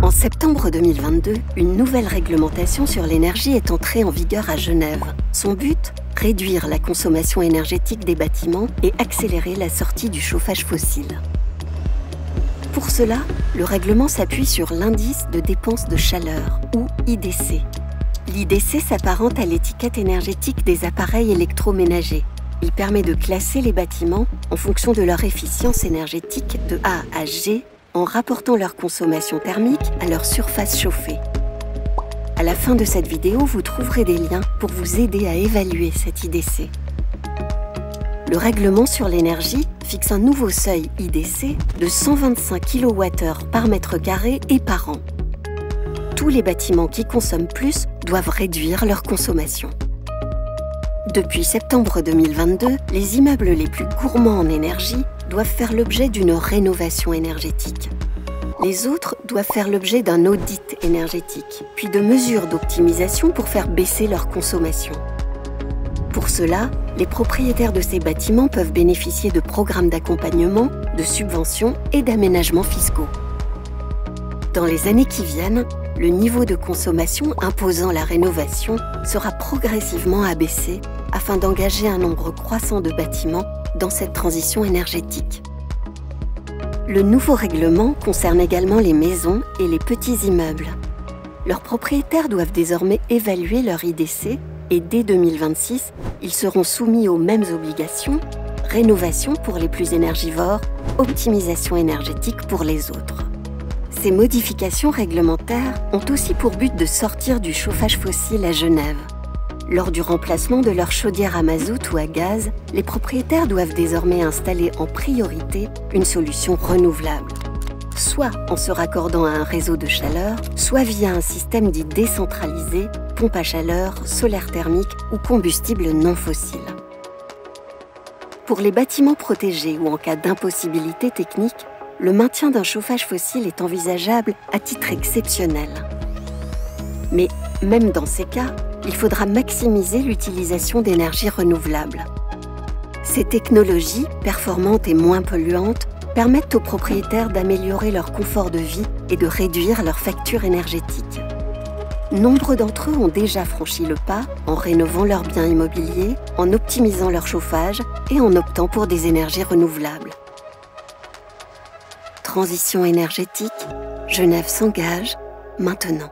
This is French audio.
En septembre 2022, une nouvelle réglementation sur l'énergie est entrée en vigueur à Genève. Son but ? Réduire la consommation énergétique des bâtiments et accélérer la sortie du chauffage fossile. Pour cela, le règlement s'appuie sur l'indice de dépenses de chaleur, ou IDC. L'IDC s'apparente à l'étiquette énergétique des appareils électroménagers. Il permet de classer les bâtiments en fonction de leur efficience énergétique de A à G, en rapportant leur consommation thermique à leur surface chauffée. À la fin de cette vidéo, vous trouverez des liens pour vous aider à évaluer cet IDC. Le règlement sur l'énergie fixe un nouveau seuil IDC de 125 kWh par mètre carré et par an. Tous les bâtiments qui consomment plus doivent réduire leur consommation. Depuis septembre 2022, les immeubles les plus gourmands en énergie doivent faire l'objet d'une rénovation énergétique. Les autres doivent faire l'objet d'un audit énergétique, puis de mesures d'optimisation pour faire baisser leur consommation. Pour cela, les propriétaires de ces bâtiments peuvent bénéficier de programmes d'accompagnement, de subventions et d'aménagements fiscaux. Dans les années qui viennent, le niveau de consommation imposant la rénovation sera progressivement abaissé afin d'engager un nombre croissant de bâtiments dans cette transition énergétique. Le nouveau règlement concerne également les maisons et les petits immeubles. Leurs propriétaires doivent désormais évaluer leur IDC et dès 2026, ils seront soumis aux mêmes obligations, rénovation pour les plus énergivores, optimisation énergétique pour les autres. Ces modifications réglementaires ont aussi pour but de sortir du chauffage fossile à Genève. Lors du remplacement de leur chaudière à mazout ou à gaz, les propriétaires doivent désormais installer en priorité une solution renouvelable, soit en se raccordant à un réseau de chaleur, soit via un système dit décentralisé, pompe à chaleur, solaire thermique ou combustible non fossile. Pour les bâtiments protégés ou en cas d'impossibilité technique, le maintien d'un chauffage fossile est envisageable à titre exceptionnel. Mais même dans ces cas, il faudra maximiser l'utilisation d'énergies renouvelables. Ces technologies, performantes et moins polluantes, permettent aux propriétaires d'améliorer leur confort de vie et de réduire leur facture énergétique. Nombre d'entre eux ont déjà franchi le pas en rénovant leurs biens immobiliers, en optimisant leur chauffage et en optant pour des énergies renouvelables. Transition énergétique, Genève s'engage maintenant.